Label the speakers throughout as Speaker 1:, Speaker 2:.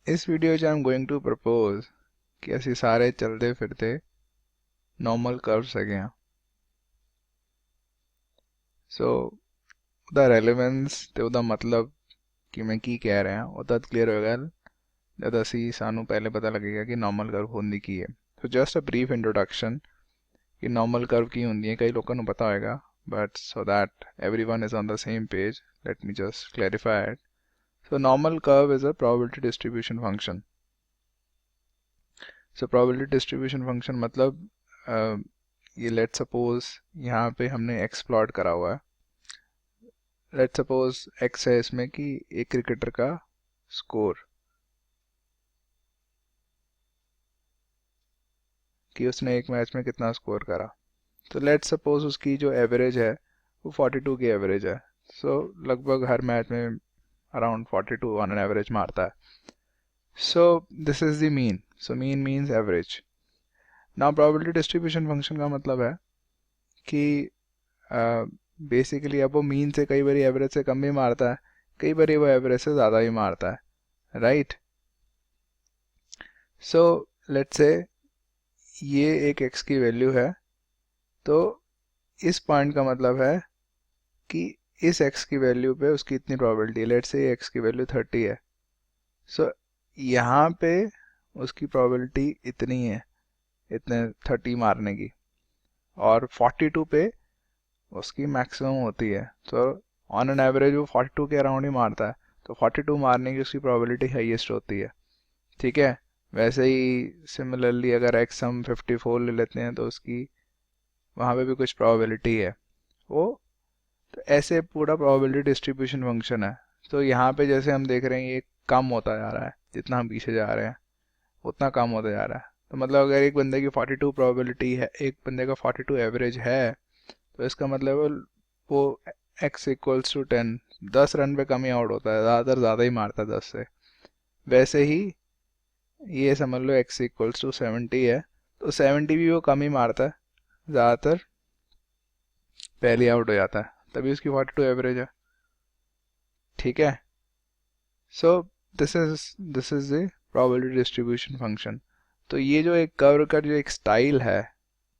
Speaker 1: इस वीडियो 'ਚ I'm going to propose ਕਿ ਅਸੀਂ ਸਾਰੇ ਚਲਦੇ ਫਿਰਦੇ ਨੋਰਮਲ ਕਰਵਸ ਹੈਗੇ ਹਾਂ। ਸੋ ਉਹਦਾ ਰੈਲੇਵੈਂਸ ਤੇ ਉਹਦਾ ਮਤਲਬ ਕਿ ਮੈਂ ਕੀ ਕਹਿ ਰਿਹਾ ਉਹ ਤਦ ਕਲੀਅਰ ਹੋਏਗਾ ਜਦ ਅਸੀਂ ਸਾਨੂੰ ਪਹਿਲੇ ਪਤਾ ਲੱਗੇਗਾ ਕਿ ਨੋਰਮਲ ਕਰਵ ਹੁੰਦੀ ਕੀ ਹੈ। So just a brief introduction ਕਿ ਨੋਰਮਲ ਕਰਵ ਕੀ ਹੁੰਦੀ ਹੈ। ਕਈ ਲੋਕਾਂ ਨੂੰ ਪਤਾ ਹੋਏਗਾ but so that everyone is on the same page, let me just clarify it. So normal curve is a probability distribution function. So probability distribution function मतलब ये let's suppose यहाँ पे हमने x प्लॉट करा हुआ है। let's suppose x है इसमें कि एक क्रिकेटर का स्कोर कि उसने एक मैच में कितना स्कोर करा। तो let's suppose उसकी जो एवरेज है वो 42 की एवरेज है। so लगभग हर मैच में अराउंड 42 ऑन एन एवरेज मारता है। so this is the mean. so mean means average. now probability distribution function का मतलब है कि बेसिकली अब वो मीन से कई बार एवरेज से कम भी मारता है, कई बार वो एवरेज से ज़्यादा भी मारता है, राइट। सो लेट्स से ये एक x की वैल्यू है, तो इस पॉइंट का मतलब है कि इस x की वैल्यू पे उसकी इतनी प्रोबेबिलिटी है। लेट्स से x की वैल्यू 30 है। सो यहाँ पे उसकी प्रोबेबिलिटी इतनी है, इतने 30 मारने की, और 42 पे उसकी मैक्सिमम होती है। तो ऑन एन एवरेज वो 42 के अराउंड ही मारता है, तो 42 मारने की उसकी प्रोबेबिलिटी हाईएस्ट होती है, ठीक है। वैसे ही सिमिलरली अगर एक्स हम 54 ले लेते हैं तो उसकी वहाँ पे भी कुछ प्रोबेबिलिटी है वो। तो ऐसे पूरा प्रोबेबिलिटी डिस्ट्रीब्यूशन फंक्शन है। तो यहाँ पे जैसे हम देख रहे हैं ये कम होता जा रहा है, जितना हम पीछे जा रहे हैं उतना कम होता जा रहा है। तो मतलब अगर एक बंदे की 42 प्रोबेबिलिटी है, एक बंदे का 42 एवरेज है, तो इसका मतलब वो x इक्वल्स टू 10, 10 रन पे कम ही आउट होता है, ज़्यादातर ज़्यादा ही मारता है 10 से। वैसे ही ये समझ लो x इक्वल्स टू 70 है, तो 70 भी वो कम ही मारता है, ज़्यादातर पहले आउट हो जाता है, तभी उसकी 42 एवरेज है, ठीक है। So this is the probability distribution function. तो ये जो एक कर्व का जो एक स्टाइल है,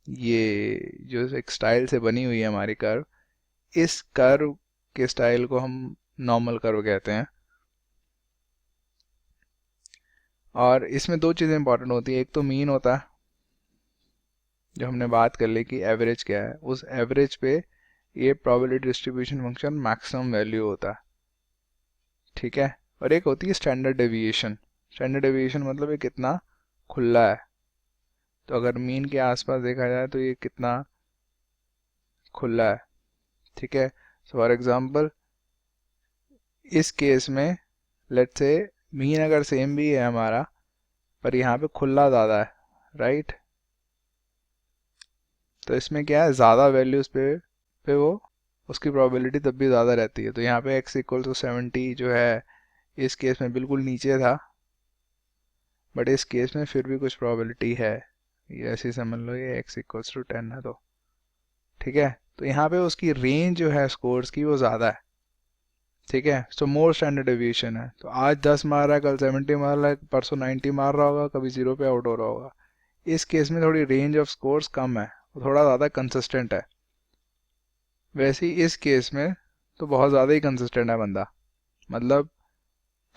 Speaker 1: ये जो एक स्टाइल से बनी हुई है हमारी कर्व, इस कर्व के स्टाइल को हम नॉर्मल कर्व कहते हैं। और इसमें दो चीज़ें इंपॉर्टेंट होती है, एक तो मीन होता है, जो हमने बात कर ली कि एवरेज क्या है, उस एवरेज पे ये probability distribution function maximum value होता है, ठीक है। और एक होती है स्टैंडर्ड डेविएशन। स्टैंडर्ड डेविएशन मतलब ये कितना खुला है। तो अगर मीन के आसपास देखा जाए तो ये कितना खुला है, ठीक है। सो फॉर एग्जांपल इस केस में लेट्स से मीन अगर सेम भी है हमारा, पर यहाँ पे खुला ज़्यादा है, राइट। तो इसमें क्या है, ज़्यादा वैल्यूज़ पे वो उसकी प्रोबेबिलिटी तब भी ज़्यादा रहती है। तो यहाँ पे x इक्वल टू 70 जो है इस केस में बिल्कुल नीचे था, बट इस केस में फिर भी कुछ प्रोबेबिलिटी है। ये ऐसे समझ लो ये x इक्वल्स टू 10 है, तो ठीक है। तो यहाँ पे उसकी रेंज जो है स्कोर्स की वो ज़्यादा है, ठीक है। सो मोर स्टैंडर्ड डेविएशन है। तो आज 10 मार रहा है, कल 70 मार रहा है, परसों 90 मार रहा होगा, कभी 0 पे आउट हो रहा होगा। इस केस में थोड़ी रेंज ऑफ स्कोर्स कम है, थोड़ा ज़्यादा कंसिस्टेंट है। वैसे ही इस केस में तो बहुत ज़्यादा ही कंसिस्टेंट है बंदा, मतलब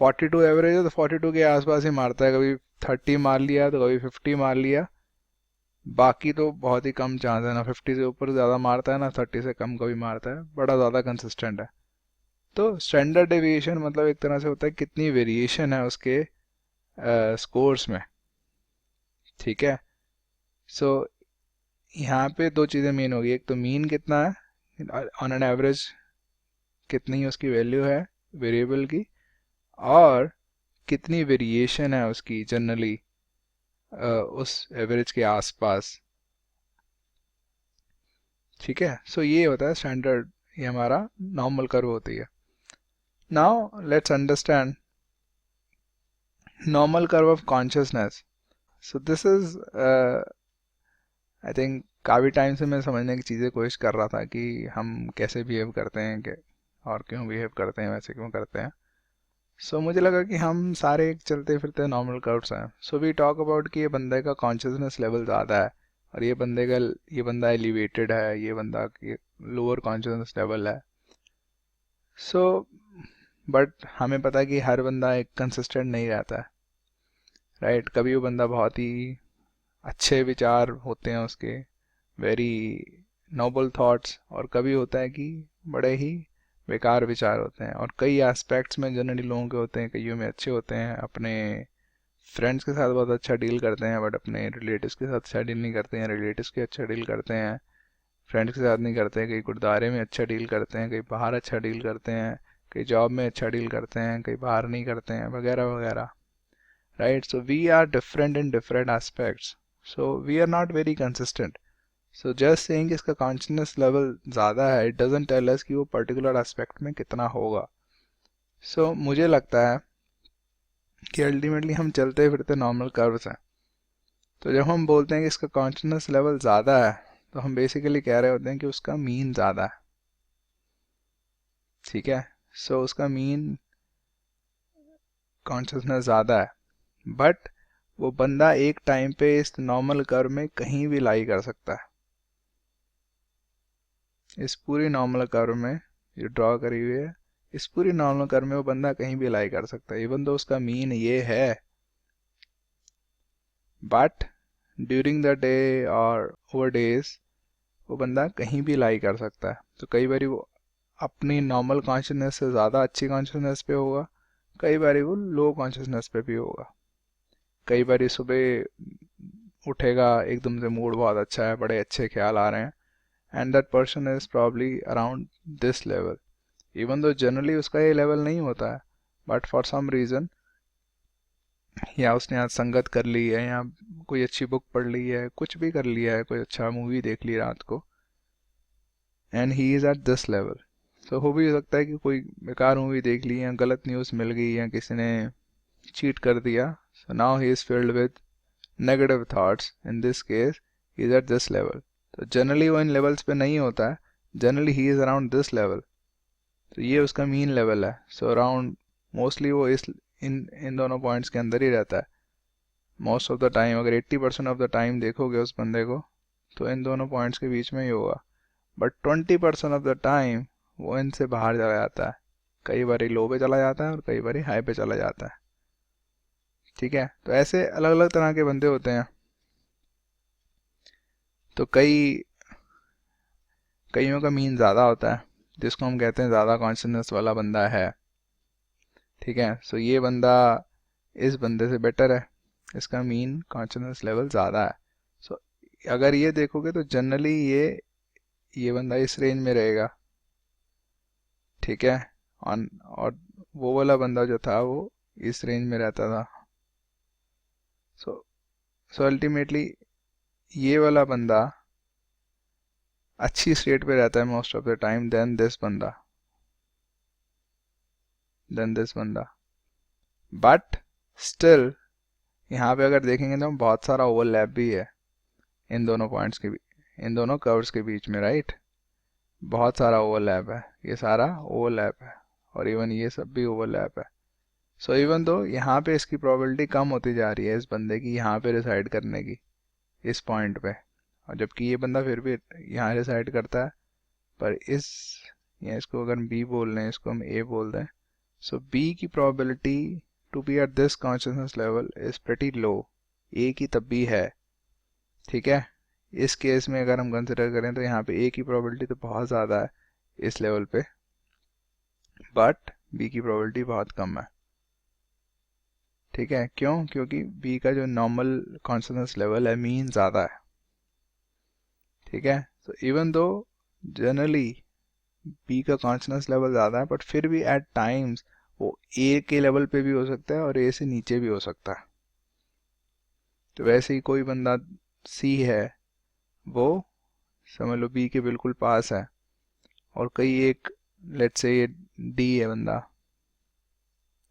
Speaker 1: 42 एवरेज है तो 42 के आसपास ही मारता है, कभी 30 मार लिया तो कभी 50 मार लिया, बाकी तो बहुत ही कम चांस है, ना 50 से ऊपर ज़्यादा मारता है ना 30 से कम कभी मारता है, बड़ा ज़्यादा कंसिस्टेंट है। तो स्टैंडर्ड डेविएशन मतलब एक तरह से होता है कितनी वेरिएशन है उसके स्कोर्स में, ठीक है। सो यहाँ पे दो चीज़ें मेन होगी, एक तो मीन कितना है ऑन एन एवरेज, कितनी उसकी वैल्यू है वेरिएबल की, और कितनी वेरिएशन है उसकी जनरली उस एवरेज के आसपास, ठीक है। सो ये होता है स्टैंडर्ड, ये हमारा नॉर्मल कर्व होती है। Now let's understand normal curve of consciousness. So this is I think काफ़ी टाइम से मैं समझने की चीज़ें कोशिश कर रहा था कि हम कैसे बिहेव करते हैं कि और क्यों बिहेव करते हैं, वैसे क्यों करते हैं। सो मुझे लगा कि हम सारे एक चलते फिरते नॉर्मल कर्व्स हैं. सो वी टॉक अबाउट कि ये बंदे का कॉन्शियसनेस लेवल ज़्यादा है और ये बंदा एलिवेटेड है, ये बंदा लोअर कॉन्शियसनेस लेवल है. सो बट हमें पता है कि हर बंदा एक कंसिस्टेंट नहीं रहता है, राइट. कभी वो बंदा बहुत ही अच्छे विचार होते हैं उसके, वेरी नोबल थॉट्स, और कभी होता है कि बड़े ही बेकार विचार होते हैं. और कई एस्पेक्ट्स में जनरली लोगों के होते हैं, कईयों में अच्छे होते हैं, अपने फ्रेंड्स के साथ बहुत अच्छा डील करते हैं बट अपने रिलेटिव्स के साथ अच्छा डील नहीं करते हैं, रिलेटिव्स के अच्छा डील करते हैं, फ्रेंड्स के साथ नहीं करते, कहीं गुरुद्वारे में अच्छा डील करते हैं, कहीं बाहर अच्छा डील करते हैं, कहीं जॉब में अच्छा डील करते हैं, कहीं बाहर नहीं करते हैं, वगैरह वगैरह, right. So we are different in different aspects, so we are not very consistent. So just saying कि इसका कॉन्शियसनेस लेवल ज़्यादा है, इट डजंट टेल अस कि वो पर्टिकुलर एस्पेक्ट में कितना होगा. सो मुझे लगता है कि अल्टीमेटली हम चलते फिरते नॉर्मल कर्व्स हैं. तो जब हम बोलते हैं कि इसका कॉन्शियसनेस लेवल ज़्यादा है, तो हम बेसिकली कह रहे होते हैं कि उसका मीन ज़्यादा है. ठीक है. सो उसका मीन कॉन्शियसनेस ज़्यादा है, बट वो बंदा एक टाइम पे इस नॉर्मल कर्व में कहीं भी लाई कर सकता है. इस पूरी नॉर्मल कर्व में जो ड्रॉ करी हुई है, इस पूरी नॉर्मल कर्व में वो बंदा कहीं भी लाई कर सकता है, इवन दो उसका मीन ये है. बट ड्यूरिंग द डे और ओवर डेज वो बंदा कहीं भी लाई कर सकता है. तो कई बार वो अपनी नॉर्मल कॉन्शियसनेस से ज़्यादा अच्छी कॉन्शियसनेस पे होगा, कई बार वो लो कॉन्शियसनेस पे भी होगा. कई बार सुबह उठेगा, एकदम से मूड बहुत अच्छा है, बड़े अच्छे ख्याल आ रहे हैं, and that person is probably around this level, even though generally उसका ये लेवल नहीं होता है, बट फॉर सम रीज़न, या उसने आज संगत कर ली है, या कोई अच्छी बुक पढ़ ली है, कुछ भी कर लिया है, कोई अच्छा मूवी देख ली रात को, and he is at this level. तो हो भी सकता है कि कोई बेकार मूवी देख ली, या गलत न्यूज़ मिल गई, या किसी ने चीट कर दिया, so now he is filled with negative thoughts. In this case he is at this level. तो जनरली वो इन लेवल्स पे नहीं होता है, generally he is around this level. तो ये उसका मीन लेवल है. सो अराउंड मोस्टली वो इस इन दोनों पॉइंट्स के अंदर ही रहता है मोस्ट ऑफ द टाइम. अगर 80% ऑफ द टाइम देखोगे उस बंदे को, तो इन दोनों पॉइंट्स के बीच में ही होगा. बट 20% ऑफ द टाइम वो इनसे बाहर चला जाता है, कई बार लो पे चला जाता है और कई बार हाई पे चला जाता है. ठीक है. तो ऐसे अलग अलग तरह के बंदे होते हैं. तो कईयों का मीन ज़्यादा होता है, जिसको हम कहते हैं ज़्यादा कॉन्शियसनेस वाला बंदा है. ठीक है. सो ये बंदा इस बंदे से बेटर है, इसका मीन कॉन्शियसनेस लेवल ज़्यादा है. सो अगर ये देखोगे तो जनरली ये बंदा इस रेंज में रहेगा. ठीक है. और वो वाला बंदा जो था वो इस रेंज में रहता था. सो सो अल्टीमेटली ये वाला बंदा अच्छी स्टेट पे रहता है most of the time then this बंदा. बट स्टिल यहाँ पे अगर देखेंगे तो बहुत सारा ओवरलैप भी है इन दोनों पॉइंट्स के इन दोनों कर्व्स के बीच में, राइट. बहुत सारा ओवरलैप है, ये सारा ओवरलैप है, और इवन ये सब भी ओवरलैप है. सो इवन दो यहाँ पे इसकी प्रोबेबिलिटी कम होती जा रही है इस बंदे की यहाँ पे रिसाइड करने की, इस पॉइंट पे, और जबकि ये बंदा फिर भी यहाँ रिसाइड करता है. पर या इसको अगर बी बोल रहे हैं, इसको हम ए बोल दें, सो बी की probability to be at this consciousness level is pretty low. A की तब भी है. ठीक है. इस केस में अगर हम कंसिडर करें तो यहाँ पे ए की प्रोबेबिलिटी तो बहुत ज़्यादा है इस लेवल पे, बट बी की प्रोबेबिलिटी बहुत कम है. ठीक है. क्यों? क्योंकि बी का जो नॉर्मल कॉन्शियसनेस लेवल है, मीन ज़्यादा है. ठीक है. तो इवन दो जनरली बी का कॉन्शियसनेस लेवल ज़्यादा है, बट फिर भी एट टाइम्स वो ए के लेवल पे भी हो सकता है और ए से नीचे भी हो सकता है. तो वैसे ही कोई बंदा सी है, वो समझ लो बी के बिल्कुल पास है, और कई एक लेट्स से ये डी है बंदा,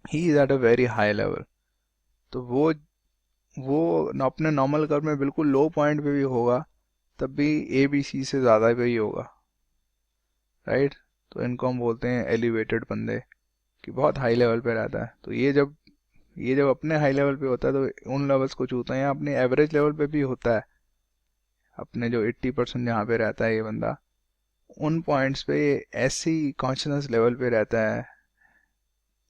Speaker 1: he is at a very high level. तो वो अपने नॉर्मल कर्व में बिल्कुल लो पॉइंट पे भी होगा, तब भी ए बी सी से ज़्यादा पे ही होगा, राइट. तो इनको हम बोलते हैं एलिवेटेड बंदे. कि बहुत हाई लेवल पे रहता है। तो ये जब अपने हाई लेवल पे होता है तो उन लेवल्स को छूता है, या अपने एवरेज लेवल पे भी होता है, अपने जो 80% जहाँ पे रहता है ये बंदा, उन पॉइंट्स पे ये ऐसी कॉन्शियसनेस लेवल पे रहता है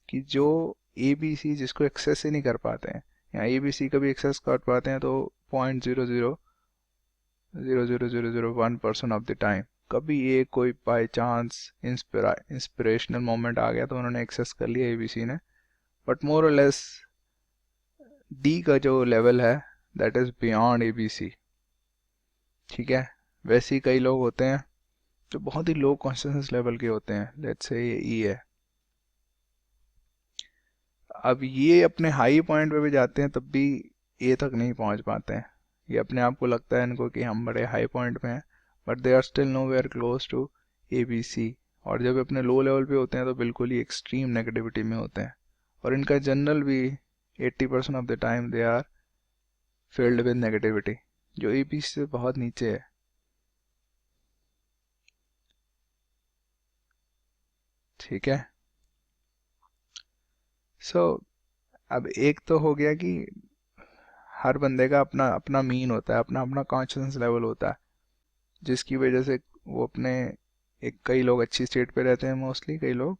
Speaker 1: कि जो ए बी सी जिसको एक्सेस ही नहीं कर पाते हैं, या ए बी सी कभी एक्सेस कर पाते हैं तो 0.000001% ऑफ द टाइम, कभी ये कोई बाई चांस इंस्पिरेशनल मोमेंट आ गया तो उन्होंने एक्सेस कर लिया ए बी सी ने, बट मोर और लेस डी का जो लेवल है that is beyond A B C. ठीक है, वैसे ही कई लोग होते हैं जो बहुत ही लो कॉन्शियसनेस लेवल के होते हैं, लेट्स से ये ई है। अब ये अपने हाई पॉइंट पे भी जाते हैं तब भी ए तक नहीं पहुंच पाते हैं। ये अपने आप को लगता है इनको कि हम बड़े हाई पॉइंट पे हैं, but they are still nowhere close to A B C. और जब अपने लो लेवल पे होते हैं तो बिल्कुल ही एक्सट्रीम नेगेटिविटी में होते हैं, और इनका जनरल भी 80% of the time they are filled with negativity, जो ए बी सी से बहुत नीचे है। ठीक है, सो अब एक तो हो गया कि हर बंदे का अपना अपना मीन होता है, अपना अपना कॉन्शियसनेस लेवल होता है, जिसकी वजह से वो अपने एक कई लोग अच्छी स्टेट पे रहते हैं मोस्टली, कई लोग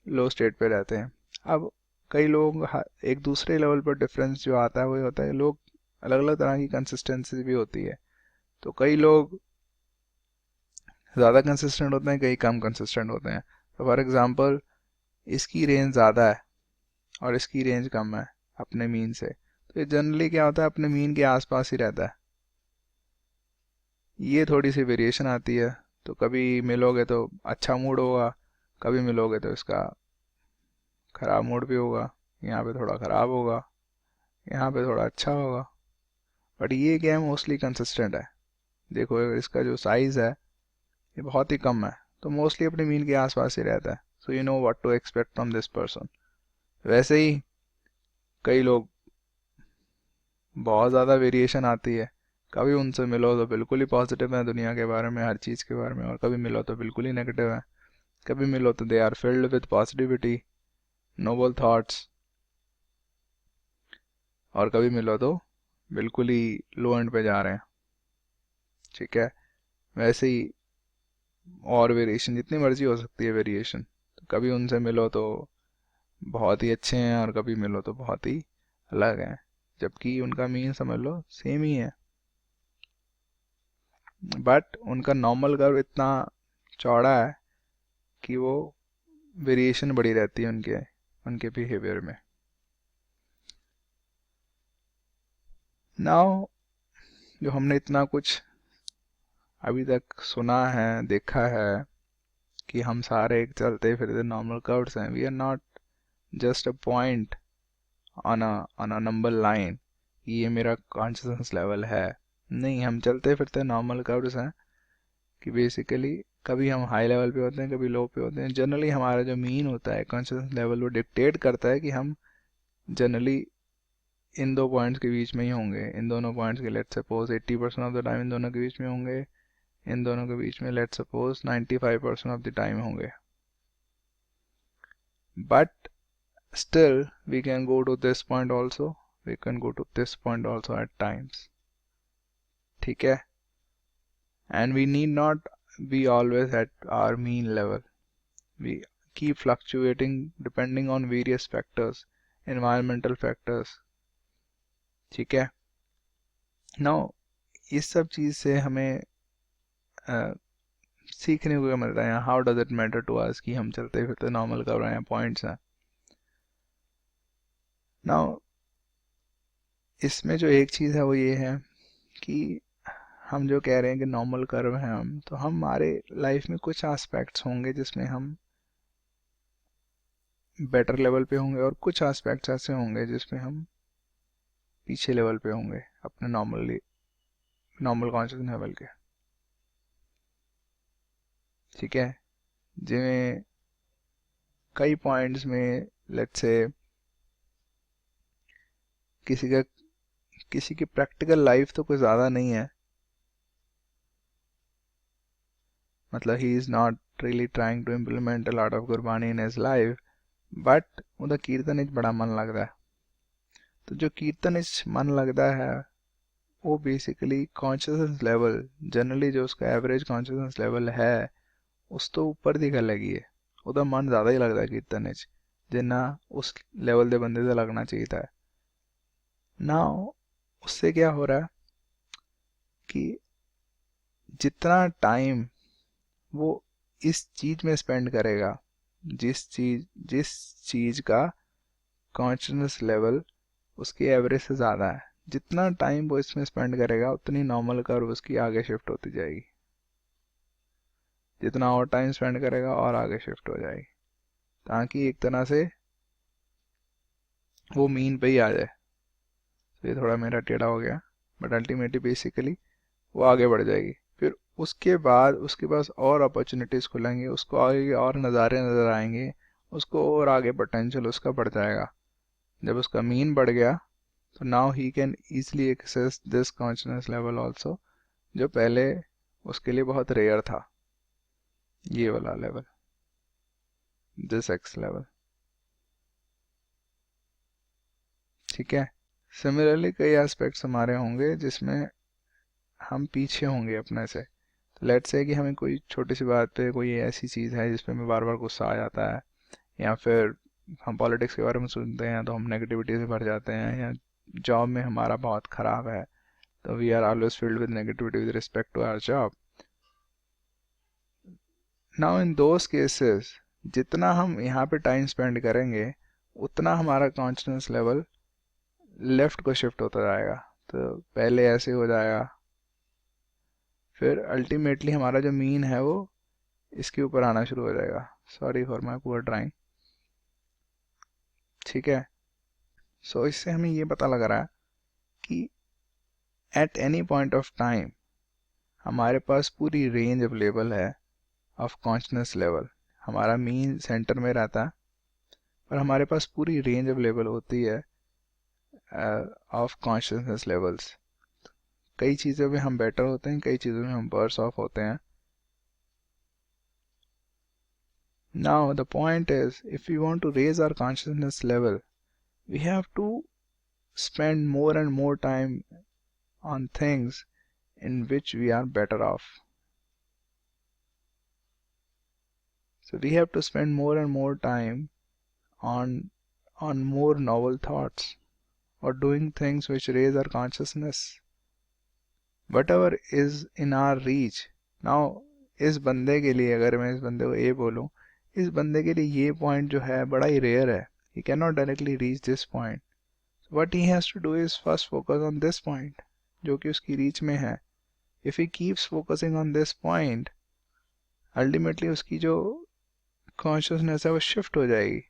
Speaker 1: लो स्टेट पे रहते हैं। अब कई लोग एक दूसरे लेवल पर डिफरेंस जो आता है वो होता है, लोग अलग अलग तरह की कंसिस्टेंसी भी होती है। तो कई लोग ज़्यादा कंसिस्टेंट होते हैं, कई कम कंसिस्टेंट होते हैं। तो फॉर एग्ज़ाम्पल इसकी रेंज ज़्यादा है और इसकी रेंज कम है अपने मीन से, तो ये जनरली क्या होता है, अपने मीन के आसपास ही रहता है। ये थोड़ी सी वेरिएशन आती है, तो कभी मिलोगे तो अच्छा मूड होगा, कभी मिलोगे तो इसका ख़राब मूड भी होगा, यहाँ पे थोड़ा ख़राब होगा, यहाँ पे थोड़ा अच्छा होगा। बट ये क्या है, मोस्टली कंसिस्टेंट है। देखो अगर इसका जो साइज़ है ये बहुत ही कम है, तो मोस्टली अपने मीन के आसपास ही रहता है। So you know what to expect from this person. वैसे ही कई लोग बहुत ज़्यादा वेरिएशन आती है, कभी उनसे मिलो तो बिल्कुल ही पॉजिटिव है दुनिया के बारे में, हर चीज़ के बारे में, और कभी मिलो तो बिल्कुल ही नेगेटिव है। कभी मिलो तो they are filled with positivity, noble thoughts, और कभी मिलो तो बिल्कुल ही लो एंड पे जा रहे हैं। ठीक है, वैसे ही और वेरिएशन जितनी मर्जी हो सकती है वेरिएशन, तो कभी उनसे मिलो तो बहुत ही अच्छे हैं और कभी मिलो तो बहुत ही अलग हैं, जबकि उनका मीन समझ लो सेम ही है, बट उनका नॉर्मल कर्व इतना चौड़ा है कि वो वेरिएशन बड़ी रहती है उनके उनके बिहेवियर में। नाउ जो हमने इतना कुछ अभी तक सुना है, देखा है कि हम सारे एक चलते फिरते नॉर्मल कर्व्स हैं, we are not just a point on a number line, ये मेरा कॉन्शियसनेस लेवल है। नहीं, हम चलते फिरते नॉर्मल कर्व्स हैं कि बेसिकली कभी हम हाई लेवल पे होते हैं, कभी लो पे होते हैं। जनरली हमारा जो मीन होता है कॉन्शियसनेस लेवल, वो डिक्टेट करता है कि हम जनरली इन दो पॉइंट्स के बीच में ही होंगे। इन दोनों पॉइंट्स के let's suppose 80% of the time in दोनों के बीच में होंगे, इन दोनों के बीच में let's suppose 95% of the time होंगे। But still we can go to this point also, we can go to this point also at times। ठीक है, and we need not be always at our mean level, we keep fluctuating depending on various factors, environmental factors। ठीक है, now इस सब चीज़ से हमें सीखने को मिल रहा है, how does it matter to us कि हम चलते फिरते नॉर्मल कर रहे हैं, पॉइंट्स हैं। नाउ इसमें जो एक चीज़ है वो ये है कि हम जो कह रहे हैं कि नॉर्मल कर्व हैं हम, तो हमारे लाइफ में कुछ एस्पेक्ट्स होंगे जिसमें हम बेटर लेवल पे होंगे, और कुछ एस्पेक्ट्स ऐसे होंगे जिसमें हम पीछे लेवल पे होंगे अपने नॉर्मल कॉन्शियस लेवल के। ठीक है, जिन्हें कई पॉइंट्स में लेट्स से किसी का किसी की प्रैक्टिकल लाइफ तो कोई ज़्यादा नहीं है, मतलब he is not really trying to implement a lot of Gurbani in his life, but ਉਹਦਾ ਕੀਰਤਨ 'ਚ ਬੜਾ ਮਨ ਲੱਗਦਾ ਹੈ। तो जो कीर्तन इस मन लगता है वो बेसिकली कॉन्शियसनेस लेवल जनरली जो उसका एवरेज कॉन्शियसनेस लेवल है उस तो ऊपर ਦੀ ਗੱਲ ਹੈਗੀ ਹੈ। ਉਹਦਾ ਮਨ ਜ਼ਿਆਦਾ ਹੀ ਲੱਗਦਾ ਕੀਰਤਨ ਵਿੱਚ जिन्ना उस लेवल ਦੇ ਬੰਦੇ ਦਾ लगना चाहिए है। नाउ उससे क्या हो रहा है कि जितना टाइम वो इस चीज में स्पेंड करेगा, जिस चीज का कॉन्शियसनेस लेवल उसकी एवरेज से ज़्यादा है, जितना टाइम वो इसमें स्पेंड करेगा उतनी नॉर्मल कर्व उसकी आगे शिफ्ट होती जाएगी। जितना और टाइम स्पेंड करेगा और आगे शिफ्ट हो जाएगी, ताकि एक तरह से वो मीन पे ही आ जाए। तो ये थोड़ा मेरा टेढ़ा हो गया, बट अल्टीमेटली बेसिकली वो आगे बढ़ जाएगी। फिर उसके बाद उसके पास और अपॉर्चुनिटीज़ खुलेंगे, उसको आगे और नज़ारे नज़र आएंगे, उसको और आगे पोटेंशियल उसका बढ़ जाएगा। जब उसका मीन बढ़ गया तो now he can easily access this consciousness level also, जो पहले उसके लिए बहुत रेयर था, ये वाला लेवल, दिस एक्स लेवल। ठीक है। सिमिलरली कई एस्पेक्ट्स हमारे होंगे जिसमें हम पीछे होंगे अपने से। तो लेट्स से कि हमें कोई छोटी सी बात पे कोई ऐसी चीज़ है जिस पे हमें बार बार गुस्सा आ जाता है, या फिर हम पॉलिटिक्स के बारे में सुनते हैं तो हम नेगेटिविटी से भर जाते हैं, या जॉब में हमारा बहुत ख़राब है तो we are always filled with negativity with respect to our job. Now in those cases जितना हम यहाँ पे टाइम स्पेंड करेंगे उतना हमारा कॉन्शियसनेस लेवल लेफ्ट को शिफ्ट होता जाएगा। तो पहले ऐसे हो जाएगा, फिर अल्टीमेटली हमारा जो मीन है वो इसके ऊपर आना शुरू हो जाएगा। Sorry for my poor drawing. ठीक है। सो इससे हमें ये पता लग रहा है कि at any point of time हमारे पास पूरी रेंज अवेलेबल है ऑफ कॉन्शियसनेस लेवल। हमारा मीन सेंटर में रहता है पर हमारे पास पूरी रेंज अवेलेबल होती है ऑफ कॉन्शियसनेस लेवल्स। कई चीज़ों में हम बेटर होते हैं, कई चीज़ों में हम वर्स ऑफ होते हैं। Now the point is, if we want to raise our consciousness level, we have to spend more and more time on things in which we are better off. So we have to spend more and more time on more novel thoughts or doing things which raise our consciousness. Whatever is in our reach. Now इस बंदे के लिए, अगर मैं इस बंदे को ये बोलूँ, इस बंदे के लिए ये पॉइंट जो है बड़ा ही रेयर है, he cannot directly reach this point. So what he has to do is first focus on this point जो कि उसकी रीच में है. If he keeps focusing on this point, ultimately उसकी जो consciousness है वो shift हो जाएगी.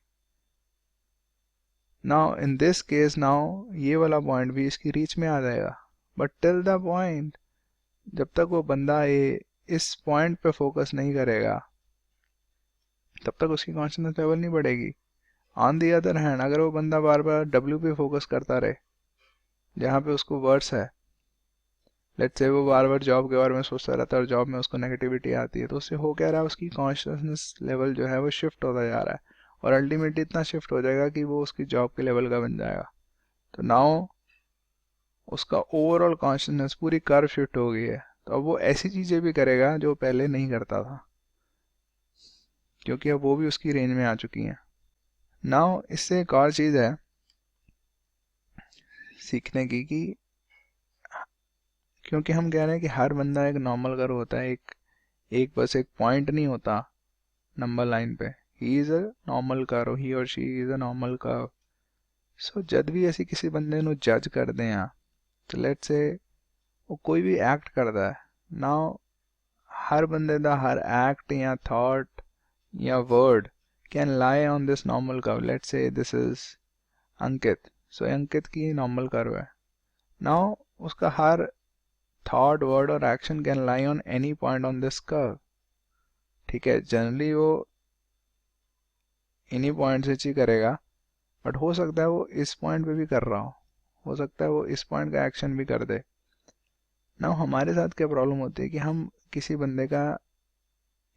Speaker 1: Now in this case, now ये वाला पॉइंट भी इसकी रीच में आ जाएगा, but till the point, जब तक वो बंदा ये इस पॉइंट पे फोकस नहीं करेगा तब तक उसकी कॉन्शियसनेस लेवल नहीं बढ़ेगी। ऑन दी अदर हैंड, अगर वो बंदा बार बार डब्ल्यू पे फोकस करता रहे जहाँ पे उसको वर्ड्स है, लेट्स से वो बार बार जॉब के बारे में सोचता रहता है और जॉब में उसको नेगेटिविटी आती है, तो उससे हो क्या रहा है, उसकी कॉन्शियसनेस लेवल जो है वो शिफ्ट होता जा रहा है और अल्टीमेटली इतना शिफ्ट हो जाएगा कि वो उसकी जॉब के लेवल का बन जाएगा। तो नाउ उसका ओवरऑल कॉन्शियसनेस पूरी कर्व शिफ्ट हो गई है, तो अब वो ऐसी चीज़ें भी करेगा जो पहले नहीं करता था, क्योंकि अब वो भी उसकी रेंज में आ चुकी हैं। नाउ इससे एक और चीज़ है सीखने की, कि क्योंकि हम कह रहे हैं कि हर बंदा एक नॉर्मल कर्व होता है, एक बस एक पॉइंट नहीं होता नंबर लाइन पे, he is a normal curve, he और she is a normal curve. So जब भी ऐसी किसी बंदे ਨੂੰ जज करते हैं तो लेट्स से वो कोई भी एक्ट करता है, नाउ हर बंदे का हर एक्ट या थॉट या word can lie on this normal curve. Let's say this is Ankit, so Ankit की नॉर्मल कर्व है। नाउ उसका हर थॉट, वर्ड और action can lie on any point on this curve. ठीक है, जनरली वो इन्हीं पॉइंट से ही करेगा, बट हो सकता है वो इस पॉइंट पे भी कर रहा हो सकता है वो इस पॉइंट का एक्शन भी कर दे। ना हमारे साथ क्या प्रॉब्लम होती है कि हम किसी बंदे का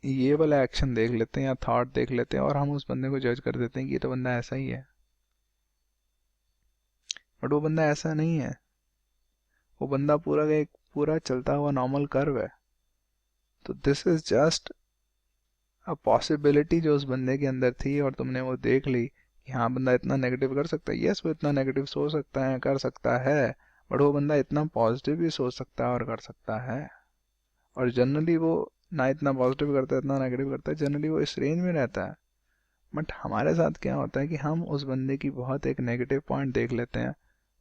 Speaker 1: ये वाला एक्शन देख लेते हैं या थॉट देख लेते हैं और हम उस बंदे को जज कर देते हैं कि ये तो बंदा ऐसा ही है, बट वो बंदा ऐसा नहीं है। वो बंदा पूरा का एक पूरा चलता हुआ नॉर्मल कर्व है। तो this is just a possibility जो उस बंदे के अंदर थी और तुमने वो देख ली कि हाँ बंदा इतना नेगेटिव कर सकता है। यस, वो इतना नेगेटिव सोच सकता है, कर सकता है, बट वो बंदा इतना पॉजिटिव भी सोच सकता है और कर सकता है। और जनरली वो ना इतना पॉजिटिव करता है इतना नेगेटिव करता है, जनरली वो इस रेंज में रहता है। बट हमारे साथ क्या होता है कि हम उस बंदे की बहुत एक नेगेटिव पॉइंट देख लेते हैं,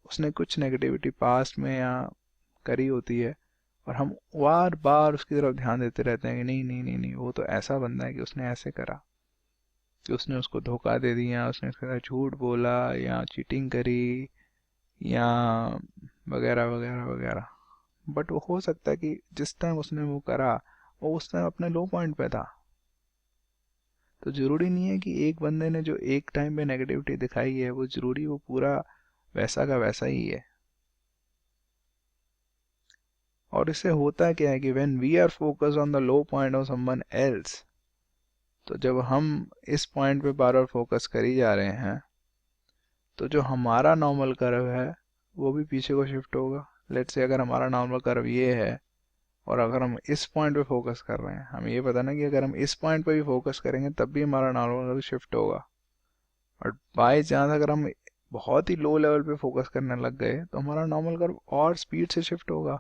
Speaker 1: उसने कुछ नेगेटिविटी पास्ट में या करी होती है, और हम बार बार उसकी तरफ ध्यान देते रहते हैं कि नहीं नहीं नहीं नहीं, वो तो ऐसा बंदा है कि उसने ऐसे करा, कि उसने उसको धोखा दे दिया, उसने उसके साथ झूठ बोला या चीटिंग करी या वगैरह वगैरह वगैरह। बट वो हो सकता है कि जिस टाइम उसने वो करा वो उस टाइम अपने लो पॉइंट पे था। तो ज़रूरी नहीं है कि एक बंदे ने जो एक टाइम पे नेगेटिविटी दिखाई है वो ज़रूरी वो पूरा वैसा का वैसा ही है। और इससे होता क्या है कि when we are focused on the low point of someone else, तो जब हम इस पॉइंट पे बार बार फोकस करी जा रहे हैं तो जो हमारा नॉर्मल कर्व है वो भी पीछे को शिफ्ट होगा। लेट्स से अगर हमारा नॉर्मल कर्व ये है और अगर हम इस पॉइंट पे फोकस कर रहे हैं, हमें ये पता ना कि अगर हम इस पॉइंट पे भी फोकस करेंगे तब भी हमारा नॉर्मल कर्व शिफ्ट होगा। और बाई चांस अगर हम बहुत ही लो लेवल पे फोकस करने लग गए तो हमारा नॉर्मल कर्व और स्पीड से शिफ्ट होगा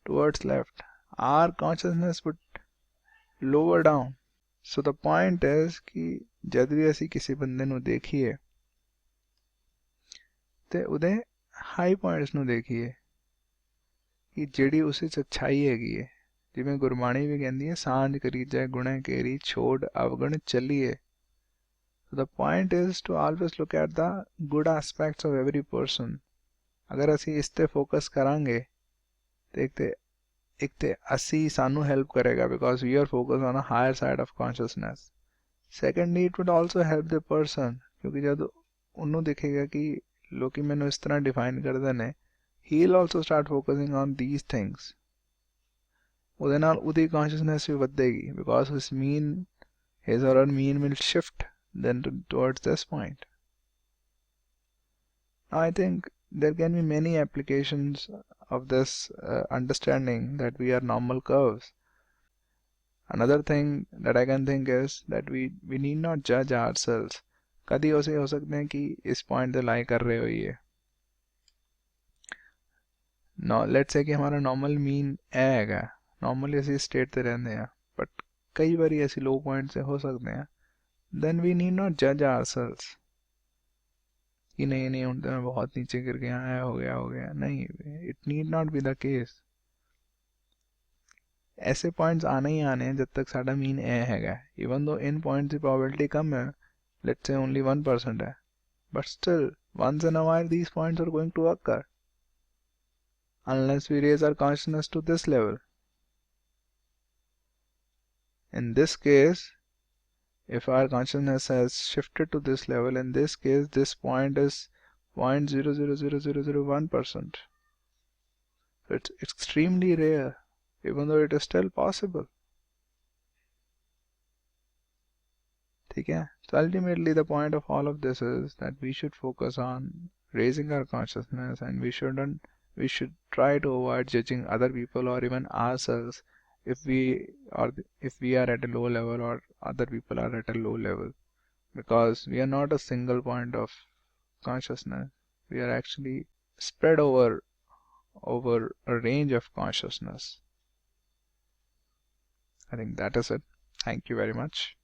Speaker 1: towards left. Are consciousness would lower down. So the point is कि जब भी ऐसी किसी बंदे ਨੂੰ देखिए ਤੇ ਉਹਦੇ ਹਾਈ ਪੁਆਇੰਟਸ ਨੂੰ ਦੇਖੀਏ ਕਿ ਜਿਹੜੀ ਉਸ ਵਿੱਚ ਅੱਛਾਈ ਹੈਗੀ ਹੈ। ਜਿਵੇਂ ਗੁਰਬਾਣੀ ਵੀ ਕਹਿੰਦੀ ਹੈ, ਸਾਂਝ ਕਰੀਜੈ ਗੁਣੈ ਕੇਰੀ ਛੋੜ ਅਵਗਣ ਚੱਲੀਏ। So the point is to always look at the good aspects of every person। ਅਗਰ ਅਸੀਂ ਇਸ ਤੇ ਫੋਕਸ ਕਰਾਂਗੇ ਤੇ ਇੱਕ ਤੇ ਅਸੀਂ ਸਾਨੂੰ ਹੈਲਪ ਕਰੇਗਾ because we are focused on a higher side of consciousness। Secondly, it would also help the person ਕਿਉਂਕਿ ਜਦ ਉਹਨੂੰ ਦਿਖੇਗਾ ਕਿ ਲੋਕੀ ਮੈਨੂੰ ਇਸ ਤਰ੍ਹਾਂ ਡਿਫਾਈਨ ਕਰਦੇ ਨੇ, he'll also start focusing on these things। ਉਹਦੇ ਨਾਲ ਉਹਦੀ consciousness ਵੀ ਵਧੇਗੀ because his or her mean will shift then towards this point। Now I think there can be many applications of this understanding that we are normal curves। Another thing that I can think is that we need not judge ourselves। कभी ऐसे हो सकते हैं कि इस point पे लाई कर रहे हो ये लेट्स से कि हमारा नॉर्मल मीन ए हैगा, नॉर्मली ਅਸੀਂ ਸਟੇਟ ਤੇ ਰਹਿੰਦੇ ਆ, ਬਟ ਕਈ ਵਾਰੀ ਅਸੀਂ ਲੋ ਪੁਆਇੰਟ से हो सकते हैं। देन वी नीड नॉट जज आवरसेल्व्स कि नहीं नहीं ਹੁਣ ਤਾਂ मैं बहुत नीचे गिर गया है, हो गया नहीं, it need not be the case. ऐसे पॉइंट्स आने ही आने हैं जब तक साडा मीन ए हैगा, इवन दो इन पॉइंट्स की प्रोबेबिलिटी कम है, लेट्स से ओनली 1% है, but still once in a while these points are going to occur unless we raise our consciousness to this level। In this case, if our consciousness has shifted to this level, in this case this point is 0.000001%। So it's extremely rare, even though it is still possible। ठीक है? So ultimately the point of all of this is that we should focus on raising our consciousness, and we should try to avoid judging other people or even ourselves if we are at a low level or other people are at a low level, because we are not a single point of consciousness, we are actually spread over a range of consciousness। I think that is it. Thank you very much.